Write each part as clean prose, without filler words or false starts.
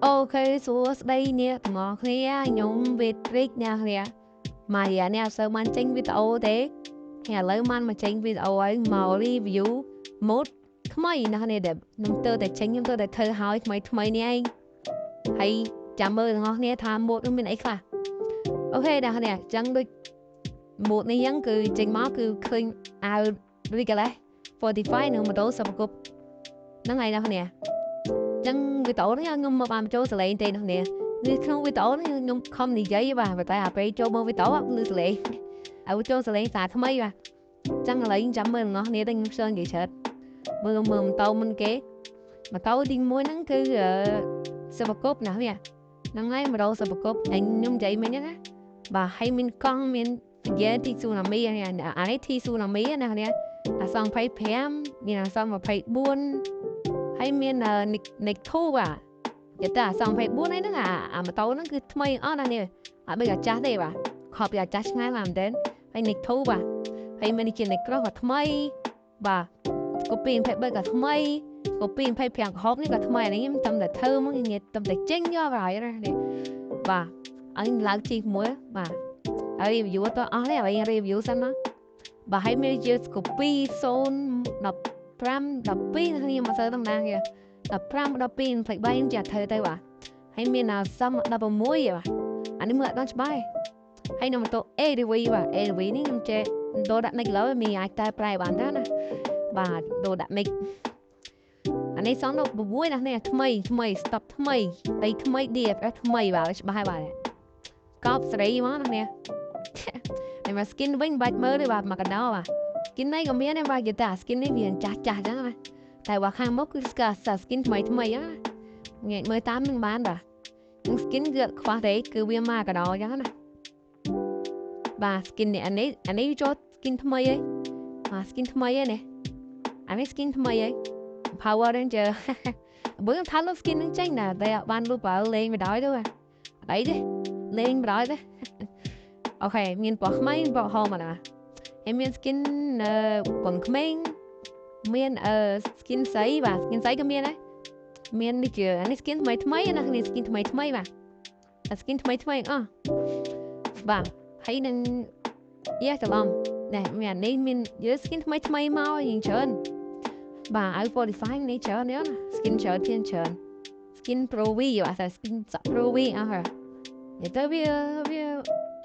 អូខេសួស្ដីអ្នកទាំងអស់គ្នាខ្ញុំវិទ្រិចអ្នកគ្នាមកយានេះអត់សូវបានចេញវីដេអូទេហើយឥឡូវបានមកចេញវីដេអូហើយមក review ម៉ូតថ្មីណាស់នេះដែលខ្ញុំទើបតែចេញខ្ញុំទើបតែធ្វើឲ្យថ្មីនេះឯងហើយចាំមើលទាំងអស់គ្នាថាម៉ូតនោះមានអីខ្លះអូខេអ្នកគ្នាអញ្ចឹងដូចម៉ូតនេះអញ្ចឹងគឺចេញមកគឺឃើញអាវ Ricola 45នឹងម៉ូតូសពគប់ហ្នឹងហើយអ្នកគ្នាចឹងវីដេអូនេះខ្ញុំមកបានចូលសលេងទេនោះនេះក្នុងវីដេអូនេះខ្ញុំខំនិយាយបាទតែអាពេលចូលមើលវីដេអូអត់ឮសលេងឲ្យចូលសលេងសារថ្មីបាទចឹងឥឡូវចាំមើលទាំងអស់គ្នាទៅខ្ញុំជឿនិយាយច្រើនមើលម៉ូតូមុនគេម៉ូតូទី1ហ្នឹងគឺសពគប់ណាវាហ្នឹងហើយម៉ូតូសពគប់ខ្ញុំនិយាយមិញណាបាទហើយមានកង់មានយាទីស៊ូណាមីអានេះទីស៊ូណាមីណាគ្នាអាសង25មានអាសង24ហើយមានNick 2បាទនិយាយទៅអាសង24ហ្នឹងអាម៉ូតូហ្នឹងគឺថ្មីអស់ណានេះអត់បីអាចាស់ទេបាទខប់ពីអាចាស់ឆ្ងាយមកមែនទេហើយNick 2បាទហើយមានជា Nick Cross ក៏ថ្មីបាទកូពី23ក៏ថ្មីកូពី25ក្រហមនេះក៏ថ្មីអានេះខ្ញុំតាមតែធ្វើមកងាយតាមតែចេញយកហើយនេះបាទអញឡើងជីមួយបាទហើយ review ទៅអស់ទេហើយ review សិនមកបាទហើយមានជាកូពី015 12ខ្ញុំមកសើតំណាងគេ15 12 23ជាធ្វើទៅបាទហើយមានសំ16បាទអានេះមើលអត់ដល់ច្បាស់ហើយនៅម៉ូតូ ADV បាទ ADV នេះខ្ញុំចេះដូរដាក់ nick លើមានអាចតែប្រែបានដែរណាបាទដូរដាក់ nick អានេះសំ16ណានេះថ្មី stop ថ្មីដីថ្មី DFS ថ្មីបាទច្បាស់ហើយបាទកោបសេរីមកណានេះហើយមក skin វិញបាច់មើលទេបាទមកកដោបាទ skin នេះក៏មានដែរបាទគេថា skin នេះវាចាស់ចឹងណាតែว่าខាងមុខគឺស្គាល់ skin ថ្មីណាងាយមើលតាមនឹងបានបាទនឹង skin គឺខ្វះទេគឺវាមកកដោចឹងណាបាទ skin នេះអានេះចូល skin ថ្មីហើយបាទ skin ថ្មីហើយនេះអានេះ skin ថ្មីហើយ Power Ranger បើខ្ញុំថាលុប skin នឹងចេញណាតែអត់បានលុបបើលេងមិនដោយទេអត់អីទេលេងមិនដោយទេអូខេមានពណ៌ខ្មៅពណ៌ហមណាហើយមាន skin ពងក្មេងមានskin ស្អីបាទ skin ស្អីក៏មានដែរមាននេះជាអានេះ skin ថ្មីណានេះ skin ថ្មីបាទ skin ថ្មីអស់បាទហើយនឹងច្រឡំណែមានអានេះមានយើ skin ថ្មីមកយ៉ាងច្រើនបាទឲ្យ 45នេះច្រើនណា skin ច្រើនជាងច្រើន skin Pro V បាទតែ skin Pro V អស់ហើយនិយាយទៅវា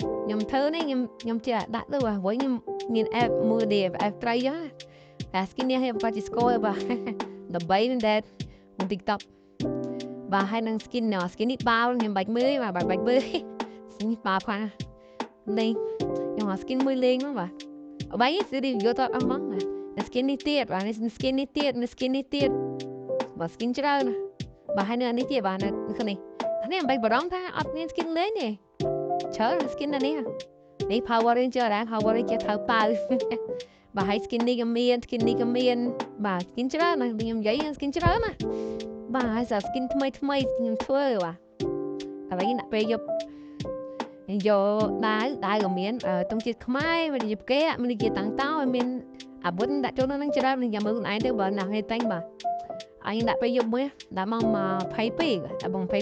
ខ្ញុំធ្វើនេះខ្ញុំចេះដាក់ទៅបាទវិញខ្ញុំមាន app មួយ DFF ត្រីចឹងតែ skin នេះខ្ញុំក៏ជាស្គាល់បាទដើម្បីមិនដែលក្នុង TikTok បាទហើយនឹង skin នេះបាល់ខ្ញុំបាច់មើលបាទបាច់មើលនេះបាល់ខ្លាំងលេងខ្ញុំ skin មួយលេងមកបាទអបាយគឺ review តអស់មកskin នេះទៀតបាទនេះ skin នេះទៀតនេះ skin នេះទៀតបាទ skin ច្រើនបាទហើយនៅនេះទៀតបាទនៅនេះនេះមិនបាច់បារម្ភថាអត់មាន skin លេងទេច្រើន skin នេះ Power Ranger ដែរ Power Ranger ត្រូវប៉ៅបាទហើយ skin នេះក៏មាន skin នេះក៏មានបាទ skin ច្រើនណាស់ខ្ញុំនិយាយ skin ច្រើនណាបាទហើយសារ skin ថ្មីខ្ញុំធ្វើបាទឥឡូវដាក់ពេលយកដាវក៏មានតុងជាតិខ្មែរមានជាផ្កែមានជាតាំងតោហើយមានអាវុធដាក់ចូលនឹងច្រើននឹងចាំមើលខ្លួនឯងទៅបើណាស់នេះតែងបាទអញដាក់ពេលយកមួយដាក់មក22ដាក់បង22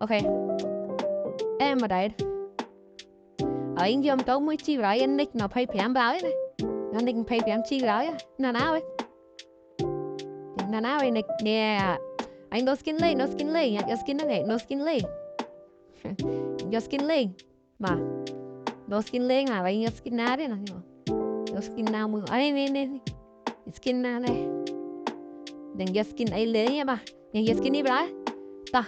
អូខេមកដែរអញយកទៅមួយជីរ៉ៃនិច25បើណានិច25ជីរ៉ៃណាហើយនិចនេះអញ no skin លេងយក skin ហ្នឹងឯង no skin លេងយក skin លេងបាទ no skin លេងហើយយក skin ណាទេណាយក skin ណាមួយអីនេះ skin ណានេះនឹងយក skin អីលេងបាទនឹងយក skin នេះបើតោះ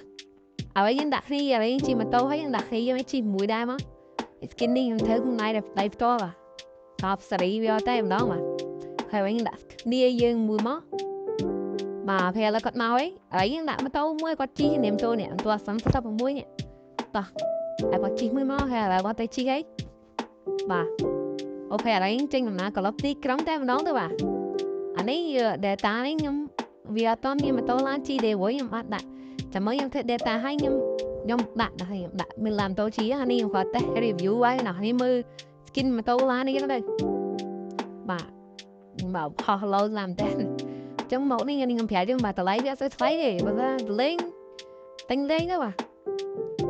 ឲ្យយើងដាក់គ្នាឲ្យជីម៉ូតូឲ្យយើងដាក់គ្នាយើងជីមួយដែរមក skin នេះខ្ញុំធ្វើខ្លួនឯងដៃផ្ទាល់បាទតបសេរីវាតែម្ដងបាទហើយយើងដាក់គ្នាយើងមួយមកបាទពេលឥឡូវគាត់មកហើយយើងដាក់ម៉ូតូមួយគាត់ជីនេះម៉ូតូនេះតោះ36នេះតោះហើយគាត់ជីមួយមកហើយឥឡូវគាត់ទៅជីអីបាទអូខេឥឡូវចេញដំណើរក្លឹបទីក្រុងតែម្ដងទៅបាទអានេះ data នេះខ្ញុំវាអត់ទាន់មានម៉ូតូឡើងជីទេវិញខ្ញុំអត់ដាក់ចាំមើលខ្ញុំធ្វើ data ឲ្យខ្ញុំដាក់មានឡានម៉ូតូជីអានេះខ្ញុំគាត់តេស្ត review ហើយណានេះមើល skin ម៉ូតូឡាននេះទៅបាទមកហោះលោឡានតែចឹងមកនេះខ្ញុំប្រាប់យើងបាទតម្លៃវាអត់សូវថ្លៃទេបើថាលេង tinh lên đó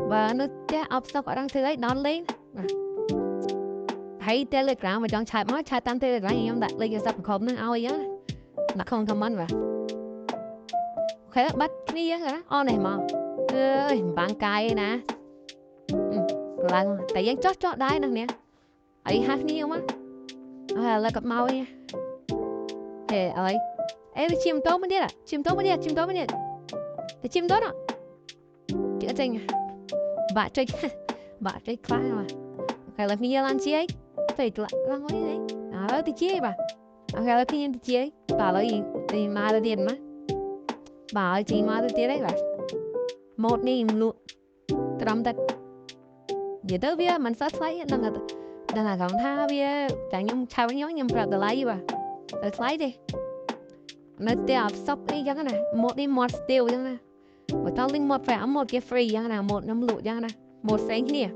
và nó té ấp sau có đang thứ ấy đón lên thấy Telegram mà trong chat mới chat tan Telegram em đặt lên cho sắp không nó ao á nó không comment và khá bắt kia rồi đó on này mà ơi bạn cài nè là tại vì chót đái nè nè ấy hát nhiều mà là cặp mau nha thì ấy chim tốt mới đi chim tốt mới đi thì chim tốt đó chị ở trên bạn chơi class mà cái là nhiều lần chị ấy phải lại làm cái đấy đó thì chị bà cái là khi nhìn chị ấy bà lấy thì mà được tiền mà bà ơi chị mà được tiền đấy bà một niềm luôn trầm tật vậy tới bây mình sát lấy đang là còn tha bây chẳng nhung chào với nhóm nhung phải lấy bà lấy đi nó tiêu sốc ấy chẳng này một đi một tiêu chẳng này một tao linh một phải một cái free chẳng này một năm lụt chẳng này một sáng nè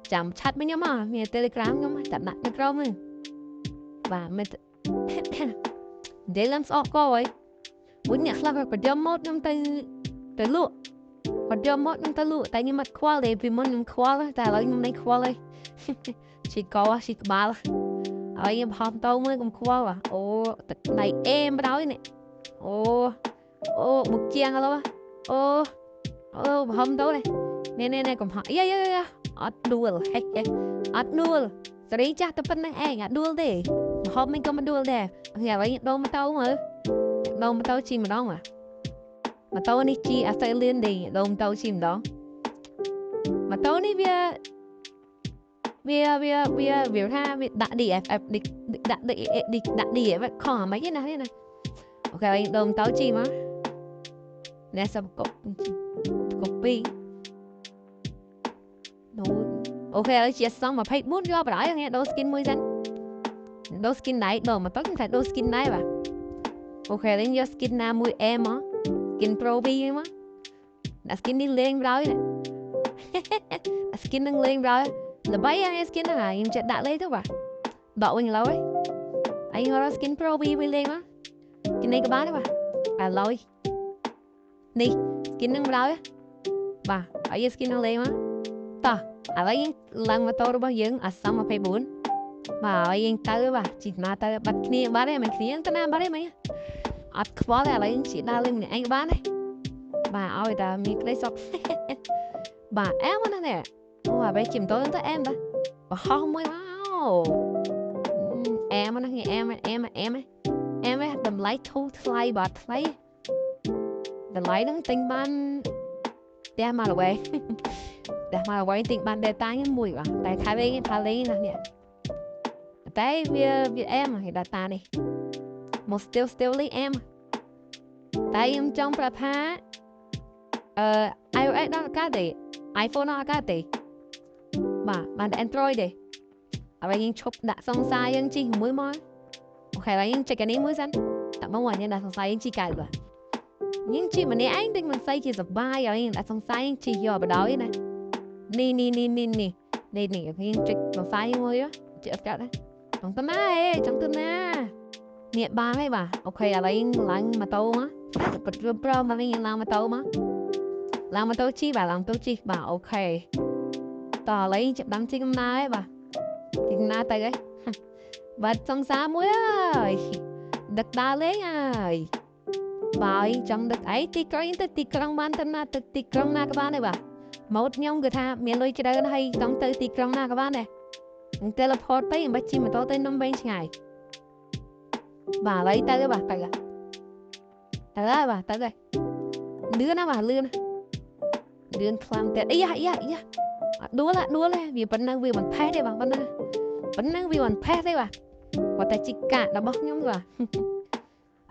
chạm chat với nhau mà mình Telegram nhau mà chạm đặt cái Chrome mình và mình để làm sao coi muốn nhặt là phải đeo một năm tới lụa còn đeo một năm tới lụa tại nhưng mà khoa lấy vì muốn khoa tại là nhưng này khoa lấy chỉ có ba ở em hôm tao mới cùng khoa à ô này em nói này ô bực chiang rồi ô hôm tao này nè cùng hỏi ớt đuôi ớt đuôi rồi chắc tập phân này ớt đuôi đi hôm mình có mà đuôi đi nhà vậy đâu mà tao chim mà đó mà tao này chi Australian đi đâu mà tao chim đó mà tao này việc ha việc đặt địa đặt địa vậy khó mấy cái này ok đâu mà tao chim á nè sao copy ok chia xong mà Facebook do bà nói nghe đâu skin mới dân đâu skin này đâu mà tất cả đâu skin này bà ok đến do skin nào mùi em á skin pro vi á đã skin đi lên rồi nè skin đang lên rồi là bấy anh skin là em chạy đặt lên thôi bà đậu anh lâu ấy anh hỏi skin pro vi lên á cái này các bạn đó bà lâu đi skin đang rồi bà ở dưới skin đang lên á ta ở đây lần mà tôi bao giờ ở xong mà phải buồn mà ở đây tới bà chỉ mà tới bắt kia bà đây mình kia tới nam bà đây mày ở quá là lấy chỉ đa lên này anh bán đấy bà ơi ta mi cái sọc bà em nó nè bà bây chìm tối tới em ta bà không mới wow em nó nghe em ấy đầm lấy thu thay bà thấy đầm lấy nó tinh ban đem mà rồi để mà quay tình bạn đề tài như mùi tại khai lấy nè tại vì em thì đặt ta này một still lấy em tại em trongประภาiOS đó là cái gì iPhone đó là cái gì mà Android đi ở đây chụp đặt xong sai những chi mới ok là những check cái này mới dẫn tại mong muốn đặt xong sai những chi cài rồi những chi mà này anh định mình xây chỉ là bài ở đây đặt xong sai những chi giờ vào đó này nè cái trick mà sai mới á chị ấp đấy trong tâm á trong tâm á nè ba mấy bà ok là lấy mà tao á bật pro mà lấy làm mà tao chi bà ok tao lấy chụp đám chi na ấy bà chi na tay ấy bật xong xa mới ơi đặt đá lấy ơi bà ơi trong đặt ấy tí con ban thân na tí con na các bạn này bà một nhóm người ta miền lôi chơi nó hay trong tới tí con na các bạn này teleport tới bắt chim mà tôi tới năm bên ngày bà lấy tới cái bà tới bà tới đây đứa nào bà lươn làm tiền ấy ya đua lại vì vẫn năng vì vẫn phép đây bà vẫn năng vì vẫn phép đây bà có tài chỉ cả nó bóc nhóm rồi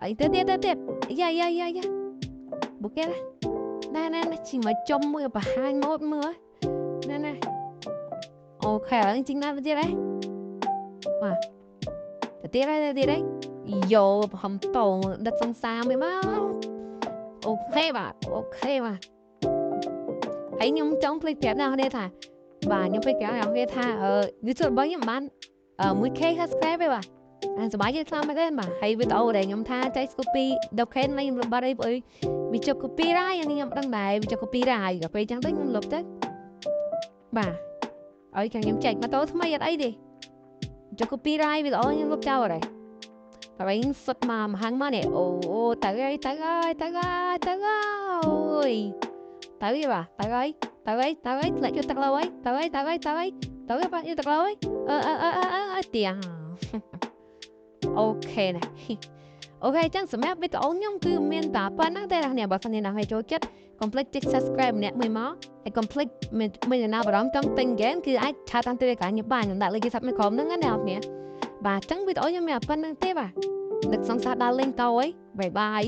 ấy tiếp ya bố kia đây chỉ mới trong mưa bà 21 mưa nè ok là chính là gì đấy mà tiếp đây vô hầm tổ đặt xong xa mới báo ok bà thấy nhóm trong clip kẹp nào đây thà và nhóm clip kẹp nào đây thà như chỗ bao nhiêu bạn mới kê subscribe với bà anh sẽ báo cho sao mấy cái mà hay với tao đây nhóm tha trái scoopy đọc khen lên bà đây với ចុះ copyright អានេះខ្ញុំដឹងដែរវាចុះ copyright ក៏ពេលចឹងទៅខ្ញុំលុបទៅបាទឲ្យខាងខ្ញុំចែកម៉ូតូថ្មីអត់អីទេចុះ copyright វីដេអូខ្ញុំលុបចោលអត់ហើយតែវិញសុតមកហាំងមកនេះអូទៅហើយទៅហើយទៅហើយទៅហើយទៅយីបាទទៅហើយទៅហើយទៅហើយធ្លាក់យកទឹកលើហើយទៅហើយទៅហើយទៅហើយទៅហើយបាទយកទឹកលើហើយទៀងអូខេណាអូខេចឹងសម្រាប់វីដេអូខ្ញុំគឺមានតែប៉ុណ្ណឹងទេអ្នកបើសិនជាអ្នកចូលចិត្ត complete ចុច subscribe ម្នាក់មួយមកហើយ complete មានចំណាប់អារម្មណ៍ចង់ទិញ game គឺអាចឆាតតាម Telegram ខ្ញុំបានខ្ញុំដាក់លេខទូរស័ព្ទនៅក្រោមហ្នឹងណាអ្នកនាងបាទចឹងវីដេអូខ្ញុំមានតែប៉ុណ្្នឹងទេបាទនឹកសង្សារដល់លេងតោហើយបាយបាយ